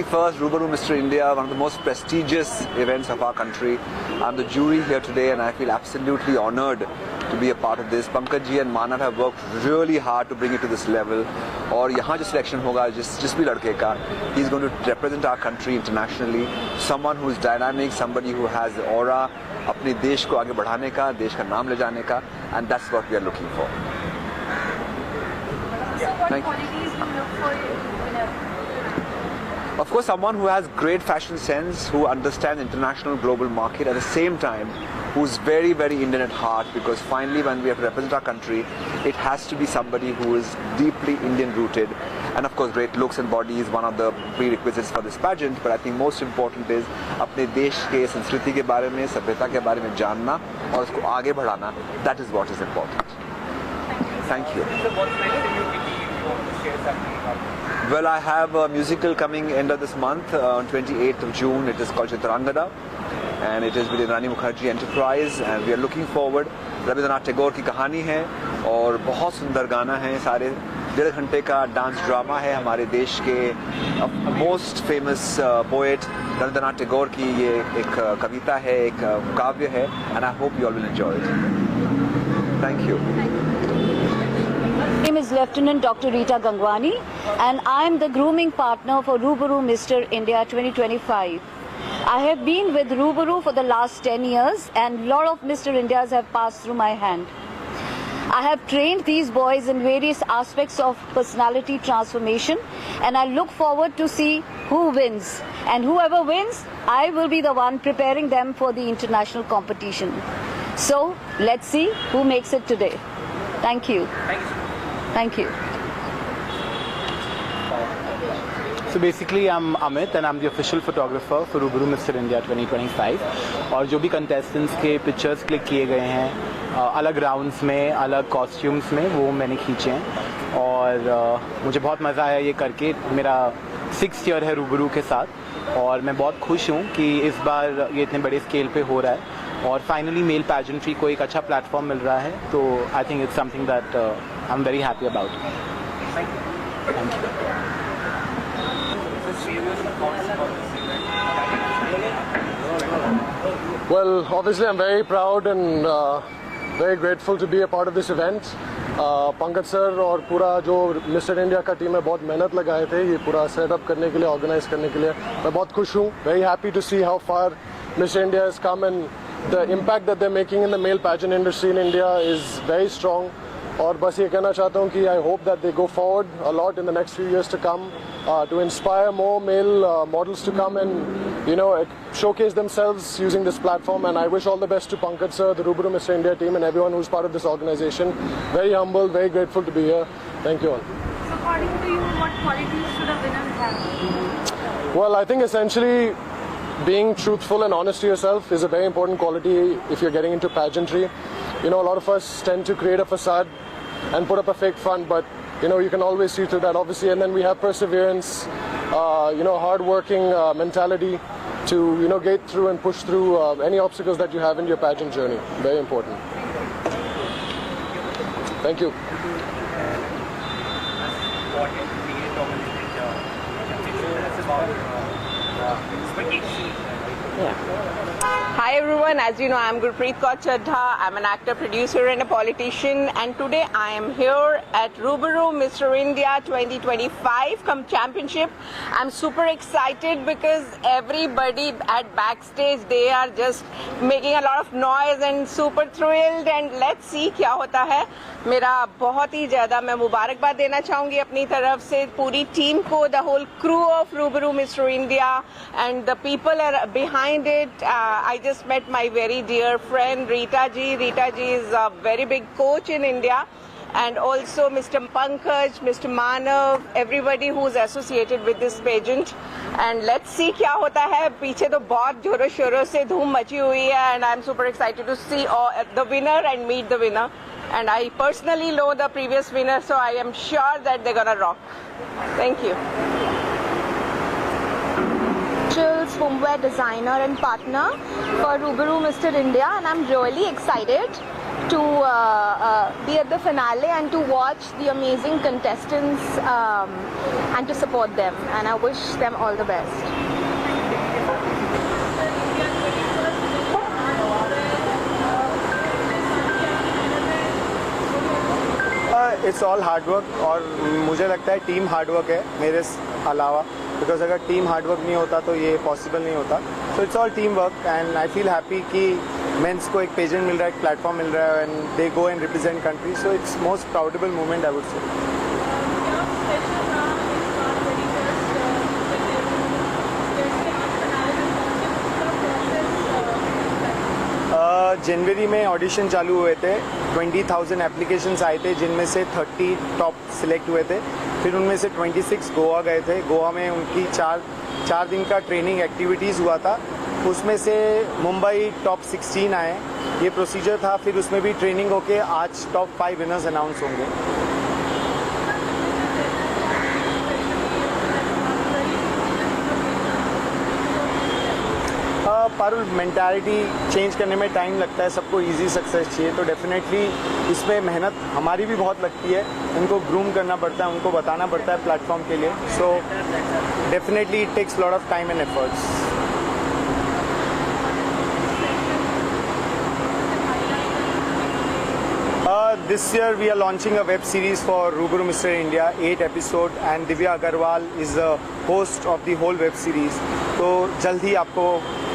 21st Rubaru Mr. India, one of the most prestigious events of our country. I'm the jury here today and I feel absolutely honored to be a part of this. Pankaj ji and Manav have worked really hard to bring it to this level. और यहाँ जो selection होगा जिस भी लड़के का, he's going to represent our country internationally. Someone who is dynamic, somebody who has the aura, अपने देश को आगे बढ़ाने का, देश का नाम ले जाने का, and that's what we are looking for. So what qualities do you look for in a winner? Of course, someone who has great fashion sense, who understands international global market, at the same time, who's very, very Indian at heart, because finally when we have to represent our country, it has to be somebody who is deeply Indian rooted. And of course, great looks and body is one of the prerequisites for this pageant, but I think most important is अपने देश के संस्कृति के बारे में, सभ्यता के बारे में जानना और उसको आगे बढ़ाना. That is what is important. Thank you. Well, I have a musical coming end of this month on 28th of June. It is called Chitrangada and it is within Rani Mukherjee Enterprise and we are looking forward. Rabindranath Tagore की कहानी है और बहुत सुंदर गाना है. सारे 1.5 घंटे का डांस ड्रामा है हमारे देश के most famous poet Rabindranath Tagore की ये एक कविता है, एक काव्य है and I hope you all will enjoy it. Thank you. My name is Lieutenant Dr. Rita Gangwani and I am the grooming partner for Rubaru Mr. India 2025. I have been with Rubaru for the last 10 years and a lot of Mr. Indias have passed through my hand. I have trained these boys in various aspects of personality transformation and I look forward to see who wins. And whoever wins, I will be the one preparing them for the international competition. So, let's see who makes it today. Thank you. Thank you. So basically I'm Amit and I'm the official photographer for Rubaru Mr. India 2025 और जो भी contestants के pictures click किए गए हैं अलग rounds में, अलग costumes में, वो मैंने खींचे हैं और मुझे बहुत मज़ा आया ये करके. मेरा 6th year है Rubaru के साथ और मैं बहुत खुश हूँ कि इस बार ये इतने बड़े scale पे हो रहा है और finally male pageantry को एक अच्छा platform मिल रहा है. तो I think it's something that I'm very happy about. Thank you. Thank you. Well, obviously I'm very proud and very grateful to be a part of this event. Pankaj sir और पूरा जो mister India का team है बहुत मेहनत लगाए थे ये पूरा सेटअप करने के लिए, ऑर्गेनाइज करने के लिए. मैं बहुत खुश हूँ. Very happy to see how far Mister India has come and the impact that they're making in the male pageant industry in India is very strong. और बस ये कहना चाहता हूँ कि I hope that they go forward a lot in the next few years to come to inspire more male models to come and showcase themselves using this platform. And I wish all the best to Pankaj sir, the Rubaru Mr. India team and everyone who's part of this organization. Very humble, very grateful to be here. Thank you all. So according to you, what qualities should a winner have? Well, I think essentially being truthful and honest to yourself is a very important quality if you're getting into pageantry. A lot of us tend to create a facade and put up a fake front, but you can always see through that obviously. And then we have perseverance, hard-working mentality to get through and push through any obstacles that you have in your pageant journey. Very important. Thank you. Hi everyone, as you know I am Gurpreet Kaur Chadha. I'm an actor, producer and a politician and today I am here at Rubaru Mr. India 2025 championship. I'm super excited because everybody at backstage they are just making a lot of noise and super thrilled and let's see क्या होता है. मेरा बहुत ही ज़्यादा मैं मुबारकबाद देना चाहूँगी अपनी तरफ से पूरी टीम को, the whole crew of Rubaru Mr. India and the people are behind it. I just met my very dear friend Rita ji. Rita ji is a very big coach in India and also Mr. Pankaj, Mr. Manav, everybody who is associated with this pageant. And let's see क्या होता है. पीछे तो बहुत जोरों शोरों से धूम मची हुई है and I'm super excited to see the winner and meet the winner. And I personally know the previous winner, so I am sure that they're gonna rock. Thank you. Swimwear designer and partner for Rubaru Mr. India and I'm really excited to be at the finale and to watch the amazing contestants and to support them. And I wish them all the best. It's all hard work और मुझे लगता है team hard work है मेरे अलावा, because अगर team hard work नहीं होता तो ये पॉसिबल नहीं होता. So it's all team work and I feel happy कि मेंस को एक पेजेंट मिल रहा है, एक प्लेटफॉर्म मिल रहा है and they go and represent country. So it's most proudable moment I would say. जनवरी में ऑडिशन चालू हुए थे, 20,000 एप्लीकेशंस आए थे जिनमें से 30 टॉप सिलेक्ट हुए थे. फिर उनमें से 26 गोवा गए थे. गोवा में उनकी चार दिन का ट्रेनिंग एक्टिविटीज़ हुआ था. उसमें से मुंबई टॉप 16 आए. ये प्रोसीजर था. फिर उसमें भी ट्रेनिंग होके आज टॉप 5 विनर्स अनाउंस होंगे. पारुल, मेंटालिटी चेंज करने में टाइम लगता है. सबको इजी सक्सेस चाहिए, तो डेफिनेटली इसमें मेहनत हमारी भी बहुत लगती है. उनको ग्रूम करना पड़ता है, उनको बताना पड़ता है प्लेटफॉर्म के लिए. So definitely it takes lot of time and efforts. This year we are launching a web series for Rubaru Mr. India, 8 episode, and Divya Agarwal is the host of the whole web series. तो जल्द ही आपको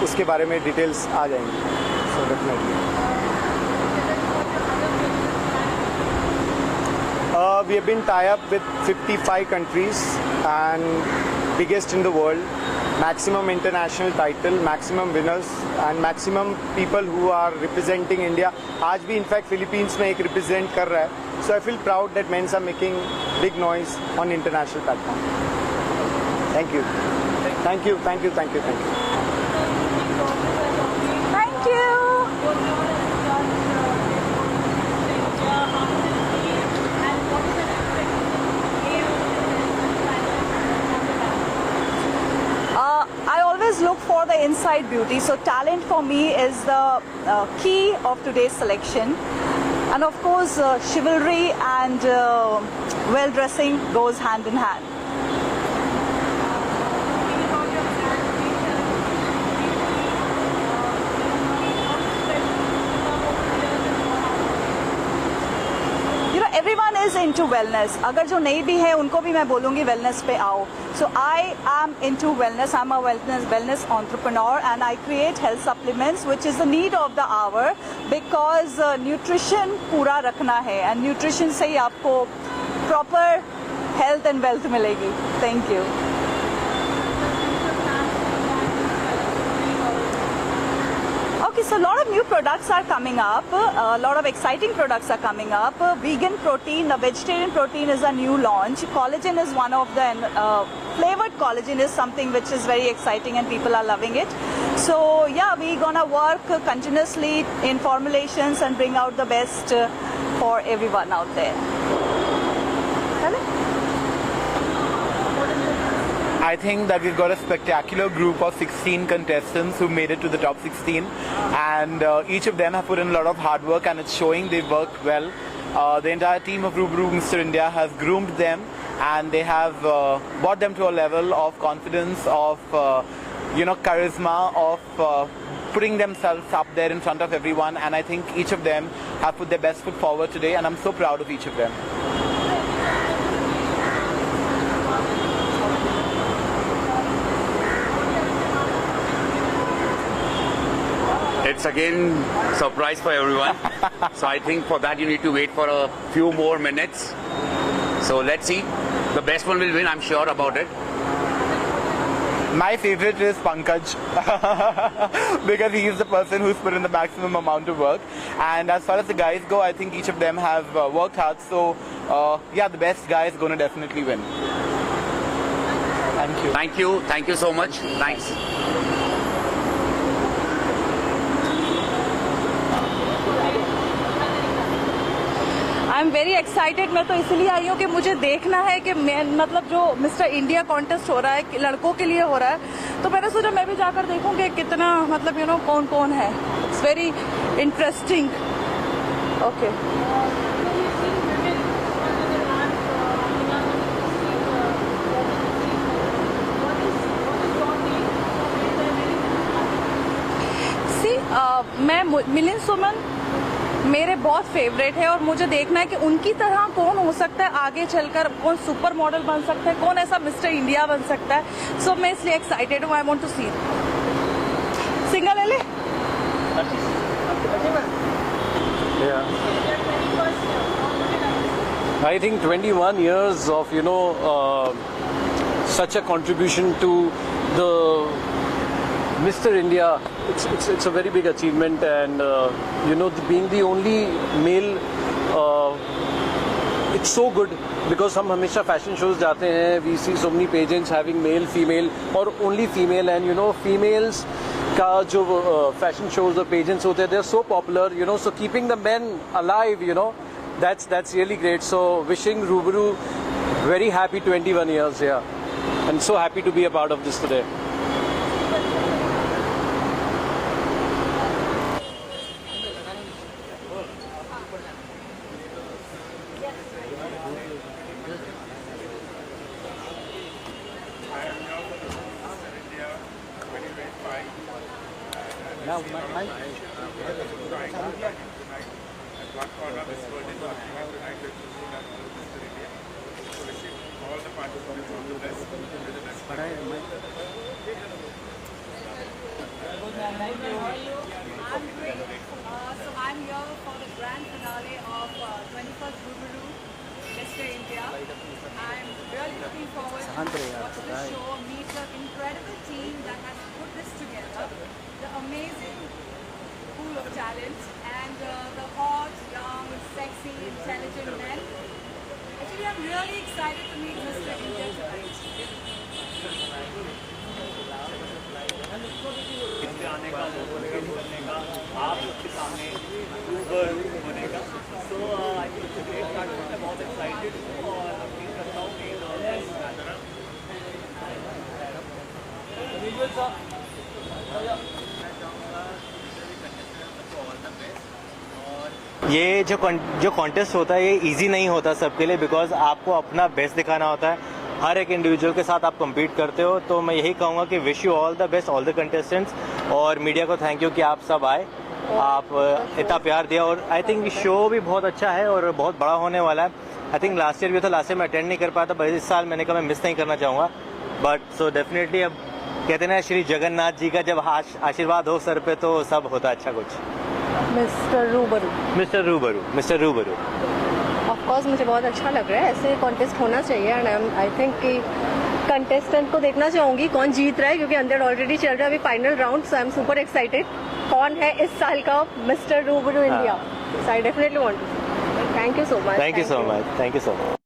उसके बारे में details आ जाएंगी. So definitely. We have been tied up with 55 countries and biggest in the world. Maximum international title, maximum winners and maximum people who are representing India. आज भी in fact Philippines में एक रिप्रेजेंट कर रहा है. So I feel proud that men are making big noise on international platform. Thank you. Thank you. Thank you. Thank you. Thank you. Thank you. I always look for the inside beauty. So talent for me is the key of today's selection. And of course, chivalry and well-dressing goes hand in hand. Everyone is into wellness. अगर जो नहीं भी है उनको भी मैं बोलूँगी wellness पे आओ. So I am into wellness. I'm a wellness entrepreneur and I create health supplements which is the need of the hour because nutrition पूरा रखना है and nutrition से ही आपको proper health and wealth मिलेगी. Thank you. Okay, so a lot of new products are coming up. A lot of exciting products are coming up. Vegan protein, the vegetarian protein is a new launch. Collagen is one of the flavored collagen is something which is very exciting and people are loving it. So yeah, we're gonna work continuously in formulations and bring out the best for everyone out there. Hello? I think that we've got a spectacular group of 16 contestants who made it to the top 16 and each of them have put in a lot of hard work and it's showing they've worked well. The entire team of Rubaru Mr. India has groomed them and they have brought them to a level of confidence, of charisma, of putting themselves up there in front of everyone, and I think each of them have put their best foot forward today and I'm so proud of each of them. It's again surprise for everyone. So I think for that you need to wait for a few more minutes. So let's see. The best one will win, I'm sure about it. My favorite is Pankaj because he is the person who's put in the maximum amount of work. And as far as the guys go, I think each of them have worked hard. So yeah, the best guy is going to definitely win. Thank you. Thank you. Thank you so much. Thanks. I am very excited. मैं तो इसलिए आई हूँ कि मुझे देखना है कि मैं मतलब जो मिस्टर इंडिया कॉन्टेस्ट हो रहा है लड़कों के लिए हो रहा है, तो मैंने सोचा मैं भी जाकर देखूँ कि कितना मतलब कौन कौन है. It's very interesting. Okay. See, मैं मिलिंद सुमन मेरे बहुत फेवरेट है और मुझे देखना है कि उनकी तरह कौन हो सकता है आगे चलकर, कौन सुपर मॉडल बन सकता है, कौन ऐसा मिस्टर इंडिया बन सकता है. सो मैं इसलिए एक्साइटेड हूँ. I want to see. Single ले ले. Yeah. I think 21 years of, such a contribution to the Mr. India, it's a very big achievement, and being the only male, it's so good because हम हमेशा fashion shows जाते हैं, we see so many pageants having male, female or only female, and females का जो fashion shows or pageants होते हैं, they're so popular, so keeping the men alive, that's really great. So wishing Rubaru very happy 21 years, yeah, and so happy to be a part of this today. So I'm here for the grand finale of 21st Rubaru Mr. India. I'm really looking forward to watch the show, meet the incredible team that has put this together, the amazing pool of talent, and the hot, young, sexy, intelligent men. Actually, I'm really excited to meet Mr. India tonight. ये जो contest होता है ये easy नहीं होता सबके लिए, because आपको अपना बेस्ट दिखाना होता है. हर एक इंडिविजुअल के साथ आप compete करते हो, तो मैं यही कहूँगा कि wish you all the best all the contestants, और मीडिया को थैंक यू कि आप सब आए, आप इतना प्यार दिया. और आई थिंक शो भी बहुत अच्छा है और बहुत बड़ा होने वाला है. आई थिंक लास्ट ईयर भी था, लास्ट ईयर मैं अटेंड नहीं कर पाया था, बट इस साल मैंने कहा मैं मिस नहीं करना चाहूँगा. बट सो डेफिनेटली अब कहते हैं ना श्री जगन्नाथ जी का जब आशीर्वाद हो सर पे तो सब होता है अच्छा कुछ. मिस्टर रूबरू. मिस्टर रूबरू, मिस्टर रूबरू. ऑफ कोर्स मुझे बहुत अच्छा लग रहा है, ऐसे कॉन्टेस्ट होना चाहिए. एंड आई थिंक कि कंटेस्टेंट को देखना चाहूँगी कौन जीत रहा है, क्योंकि अंदर ऑलरेडी चल रहा है अभी final round. So I am super excited कौन है इस साल का mister Rubaru India. So I definitely want to. Thank you so much. Thank you so much. Thank you so much.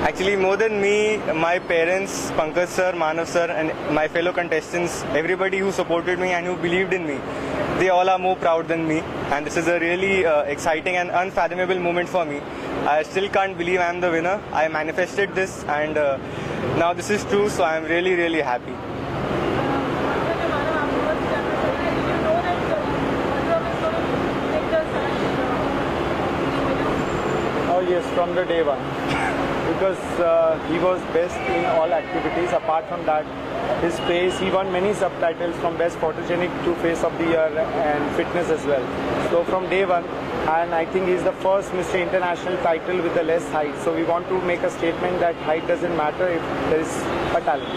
Actually, more than me, my parents, Pankaj sir, Manav sir, and my fellow contestants, everybody who supported me and who believed in me, they all are more proud than me. And this is a really exciting and unfathomable moment for me. I still can't believe I am the winner. I manifested this, and now this is true, so I am really, really happy. Oh yes, from the day one. because he was best in all activities. Apart from that, his pace, he won many subtitles from Best Photogenic to Face of the Year and Fitness as well. So from day one, and I think he's the first Mr. International title with the less height. So we want to make a statement that height doesn't matter if there is a talent.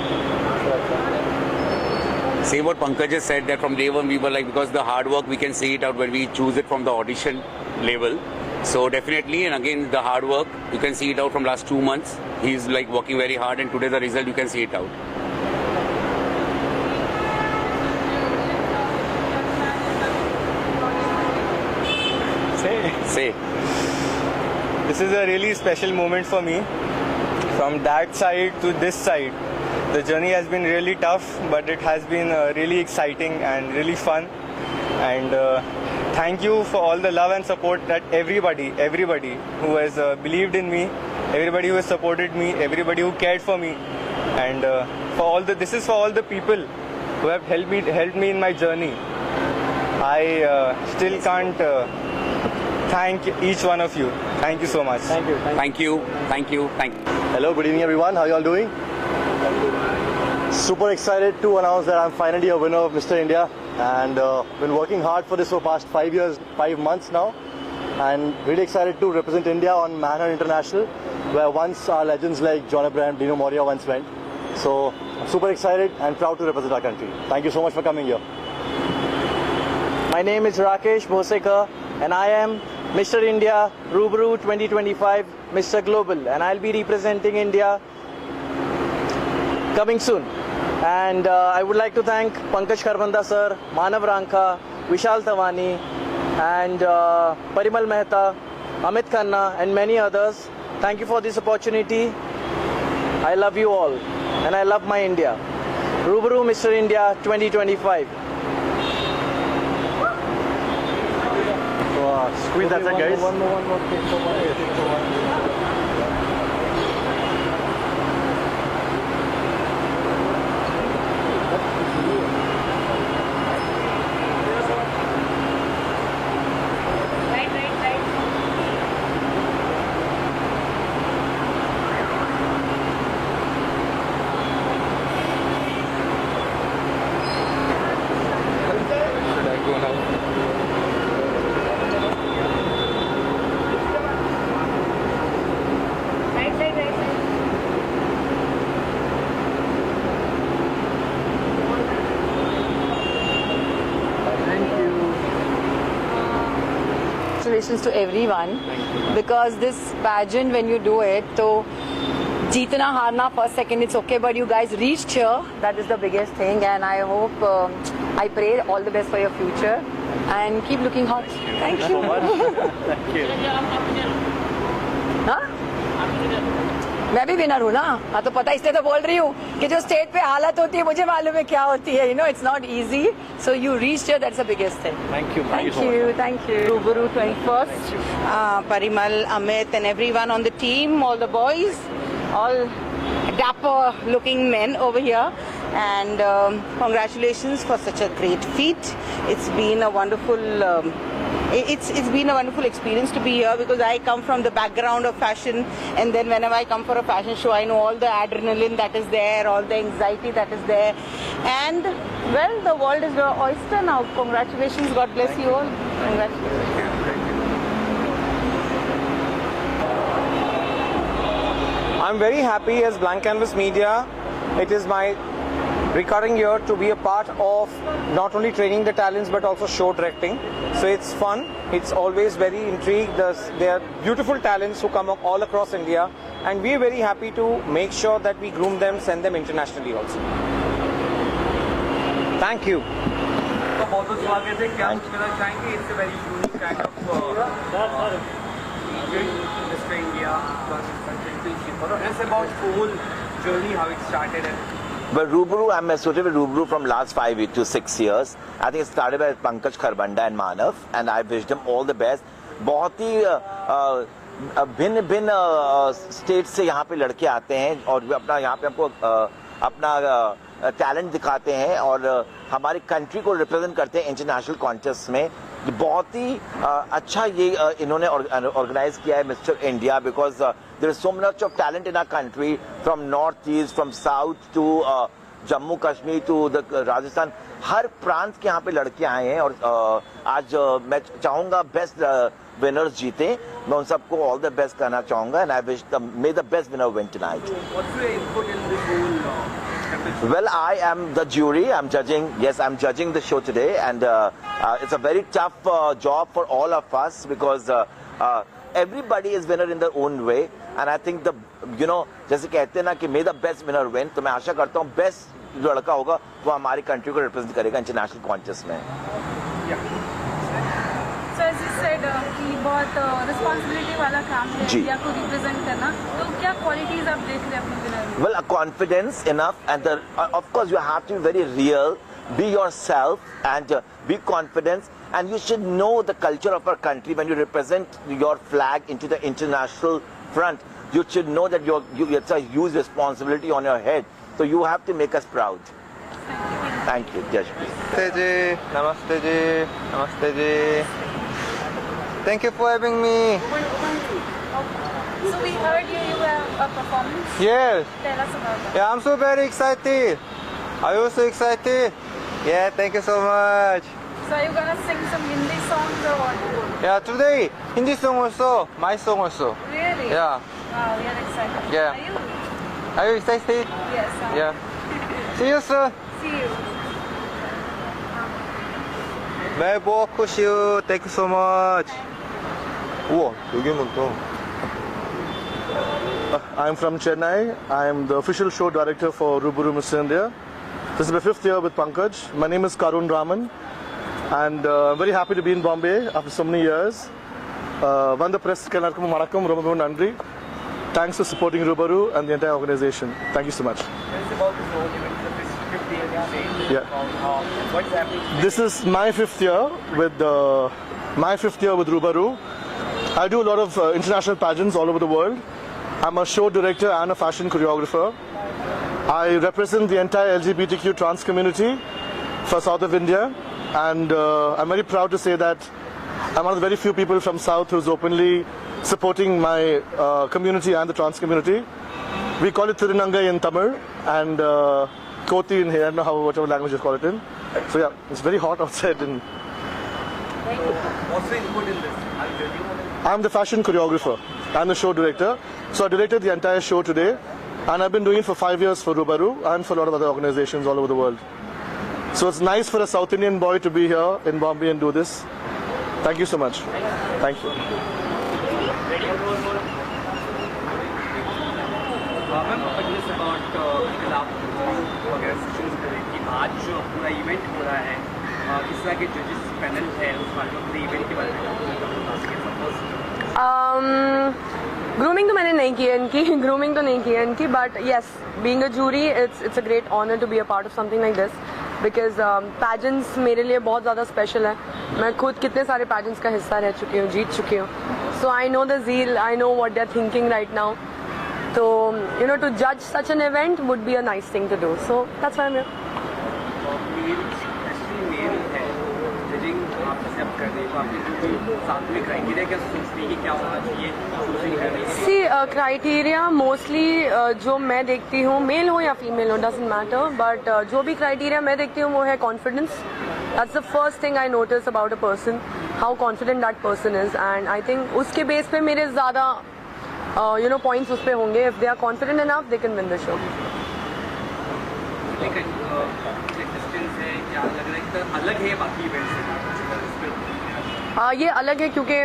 So that's it. Same what Pankaj just said, that from day one we were like, because the hard work we can see it out when we choose it from the audition level. So definitely, and again the hard work, you can see it out from last 2 months. He's like working very hard, and today the result you can see it out. Say. This is a really special moment for me. From that side to this side, the journey has been really tough, but it has been really exciting and really fun. And thank you for all the love and support that everybody who has believed in me, everybody who has supported me, everybody who cared for me, and this is for all the people who have helped me in my journey. I still can't thank each one of you. Thank you so much. Thank you. Thank you. Thank you. Thank you. Hello, good evening everyone. How are you all doing? Super excited to announce that I'm finally a winner of Mr. India, and been working hard for this for past 5 months now, and really excited to represent India on Manhunt International, where once our legends like John Abraham, Dino Moria once went. So I'm super excited and proud to represent our country. Thank you so much for coming here. My name is Rakesh Bhosekar, and I am Mr. India Rubaru 2025 Mr. Global, and I'll be representing India coming soon. And I would like to thank Pankaj Kharbanda sir, Manav Ranka, Vishal Tawani, and Parimal Mehta, Amit Khanna, and many others. Thank you for this opportunity. I love you all, and I love my India. Rubaru Mr. India 2025. Squeeze that, guys. One more. Congratulations to everyone, because this pageant, when you do it, so jeetna harna per second, it's okay, but you guys reached here. That is the biggest thing, and I hope, I pray all the best for your future, and keep looking hot. Thank you. Thank you. हाँ? मैं भी winner हूँ ना, हाँ तो पता, इसलिए तो बोल रही हूँ कि जो स्टेज पे हालत होती है मुझे मालूम है क्या होती है. You know, it's not easy. So you reached here. That's the biggest thing. Thank you. Thank you. Rubaru 21st, Parimal, Amit, and everyone on the team, all the boys, all dapper looking men over here. And congratulations for such a great feat. It's been a wonderful it's been a wonderful experience to be here, because I come from the background of fashion, and then whenever I come for a fashion show, I know all the adrenaline that is there, all the anxiety that is there, and well, the world is your oyster now. Congratulations, God bless you all. Congratulations. I'm very happy as Blank Canvas Media. It is my recurring year to be a part of not only training the talents but also show directing. So it's fun. It's always very intrigued. There are beautiful talents who come up all across India, and we're very happy to make sure that we groom them, send them internationally also. Thank you. बहुत बहुत स्वागत है. क्या कुछ कहना चाहेंगे? It's a very unique kind of Mr. India championship. It's about the whole journey, how it started. Well, Rubaru, I'm associated with Rubaru from last 5 to 6 years. I think it started by Pankaj Kharbanda and Manav, and I wish them all the best. बहुत ही भिन्न state से यहाँ पे लड़के आते हैं और अपना यहाँ पे हमको अपना टैलेंट दिखाते हैं और हमारी कंट्री को रिप्रेजेंट करते हैं इंटरनेशनल कॉन्टेस्ट में. बहुत ही अच्छा ये इन्होंने ऑर्गेनाइज किया है mister India, because There is so much of talent in our country, from northeast, from south to Jammu Kashmir to the Rajasthan, हर प्रांत के यहाँ पे लड़के आए हैं और आज मैं चाहूँगा बेस्ट विनर्स जीते. मैं उन सबको ऑल द बेस्ट करना चाहूँगा and I wish may the best winner win tonight. Well, I am the jury. I'm judging. Yes, I'm judging the show today, and it's a very tough job for all of us because everybody is winner in their own way. And I think जैसे कहते हैं ना कि may the best winner win. तो मैं आशा करता हूँ best जो लड़का होगा वो हमारी कंट्री को रिप्रेजेंट करेगा इंटरनेशनल कॉन्टेस्ट में. So as you said कि बहुत रिस्पॉन्सिबिलिटी वाला काम है इंडिया को रिप्रेजेंट करना, तो क्या क्वालिटीज आप देख रहे हैं अपने विनर में? Well, confidence enough, and of course you have to be very real, be yourself, and be confident, and you should know the culture of our country. When you represent your flag into the international front, you should know that it's a huge responsibility on your head. So you have to make us proud. Thank you. Yes, please. Namaste ji. Namaste ji. Namaste ji. Thank you for having me. So we heard you have a performance. Yes. Tell us about that. Yeah, I'm so very excited. Are you also excited? Yeah, thank you so much. So are you gonna sing some Hindi songs or what? Yeah, today Hindi song also, my song also. Really? Yeah. Wow, we are excited. Yeah. Are you excited? Yes. Yeah. See you soon. See you. मैं बहुत खुश हूँ. Thank you so much. 우와, 여기는 또. I'm from Chennai. I'm the official show director for Ruburu Mr. India. This is my 5th year with Pankaj. My name is Karun Raman, and I'm very happy to be in Bombay after so many years. Vanda press kanarkum marakum romu nandri. Thanks for supporting Ruburu and the entire organization. Thank you so much. Yeah. What's happening? This is my 5th year with Ruburu. I do a lot of international pageants all over the world. I'm a show director and a fashion choreographer. I represent the entire LGBTQ trans community for South of India, and I'm very proud to say that I'm one of the very few people from South who's openly supporting my community and the trans community. We call it Tirunangai in Tamil and Koti in here, I don't know whatever language you call it in. So yeah, it's very hot outside. And What's the input in this? I'm the fashion choreographer and the show director. So I directed the entire show today, and I've been doing it for 5 years for Ruburu and for a lot of other organizations all over the world. So it's nice for a South Indian boy to be here in Bombay and do this. Thank you so much. Thank you. Ma'am just about because आप वगैरह sessions करें कि आज जो पूरा event हो रहा है किस तरह के जजेस पैनल है उस बारे में पूरे इवेंट के बारे में ग्रूमिंग तो मैंने नहीं की इनकी but yes being a jury it's a great honour to be a part of something like this because pageants मेरे लिए बहुत ज़्यादा स्पेशल है. मैं खुद कितने सारे पैजेंट्स का हिस्सा रह चुकी हूँ, जीत चुकी हूँ. So I know the zeal, I know what they are thinking right now. So, you know, to judge such an event would be a nice thing to do. So, that's why I'm here. See, criteria mostly जो मैं देखती हूँ, mail हो या female हो, doesn't matter. But जो भी criteria मैं देखती हूँ वो है confidence. That's the first thing I notice about a person, how confident that person is. And I think उसके बेस पे मेरे ज़्यादा points उस पे होंगे. If they are confident enough, they can win the show. ये अलग है क्योंकि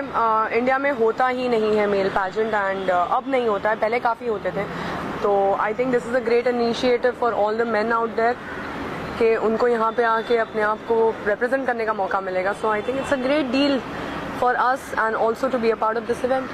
इंडिया में होता ही नहीं है मेल पैजेंट एंड अब नहीं होता है, पहले काफ़ी होते थे. तो I think this is a great initiative for all the men out there कि उनको यहाँ पे आके अपने आप को रिप्रेजेंट करने का मौका मिलेगा. So I think it's a great deal for us and also to be a part of this event.